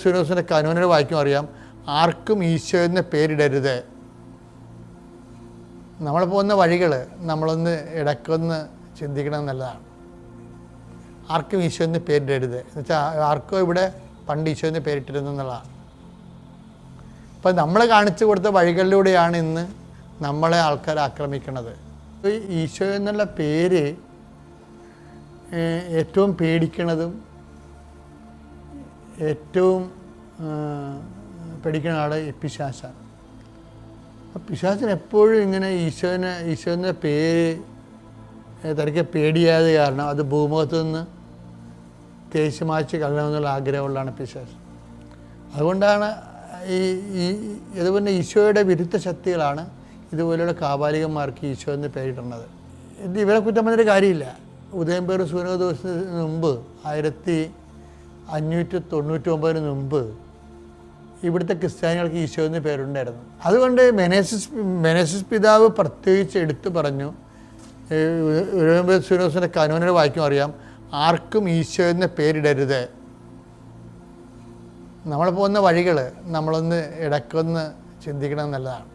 സുനോസിൻ്റെ കനോനിൽ വായിക്കും അറിയാം, ആർക്കും ഈശോ എന്ന പേരിടരുത്. നമ്മൾ പോകുന്ന വഴികൾ നമ്മളൊന്ന് ഇടയ്ക്കൊന്ന് ചിന്തിക്കണം എന്നുള്ളതാണ്. ആർക്കും ഈശോ എന്ന് പേരിടരുത് എന്ന് വെച്ചാൽ ആർക്കോ ഇവിടെ പണ്ട് ഈശോ എന്ന് പേരിട്ടിരുന്നു എന്നുള്ളതാണ്. അപ്പം നമ്മൾ കാണിച്ചു കൊടുത്ത വഴികളിലൂടെയാണ് ഇന്ന് നമ്മളെ ആൾക്കാർ ആക്രമിക്കുന്നത്. ഈശോ എന്നുള്ള പേര് ഏറ്റവും പേടിക്കണതും ഏറ്റവും പേടിക്കുന്ന ആൾ പിശാചാണ്. പിശാചിന് എപ്പോഴും ഇങ്ങനെ ഈശോൻ്റെ പേര് തനിക്ക് പേടിയായത് കാരണം അത് ഭൂമുഖത്തു നിന്ന് തേച്ച് മാച്ച് കളയണമെന്നുള്ള ആഗ്രഹമുള്ളതാണ് പിശാച്. അതുകൊണ്ടാണ് ഇതുപോലെ ഈശോയുടെ വിരുദ്ധ ശക്തികളാണ് ഇതുപോലെയുള്ള കാപാലികന്മാർക്ക് ഈശോ എന്ന് പേരിടുന്നത്. ഇത് ഇവരെ കുറ്റം പറഞ്ഞൊരു കാര്യമില്ല. ഉദയംപേർ സൂര്യദിവസത്തിന് മുമ്പ് 1599 മുമ്പ് ഇവിടുത്തെ ക്രിസ്ത്യാനികൾക്ക് ഈശോ എന്ന് പേരുണ്ടായിരുന്നു. അതുകൊണ്ട് മെനേസിസ് പിതാവ് പ്രത്യേകിച്ച് എടുത്തു പറഞ്ഞു, ഉദയംപേർ സൂര്യദിവസത്തിൻ്റെ കനോനിൽ വായിക്കും അറിയാം, ആർക്കും ഈശോ എന്ന പേരിടരുത്. നമ്മൾ പോകുന്ന വഴികൾ നമ്മളൊന്ന് ഇടയ്ക്കൊന്ന് ചിന്തിക്കണം എന്നുള്ളതാണ്.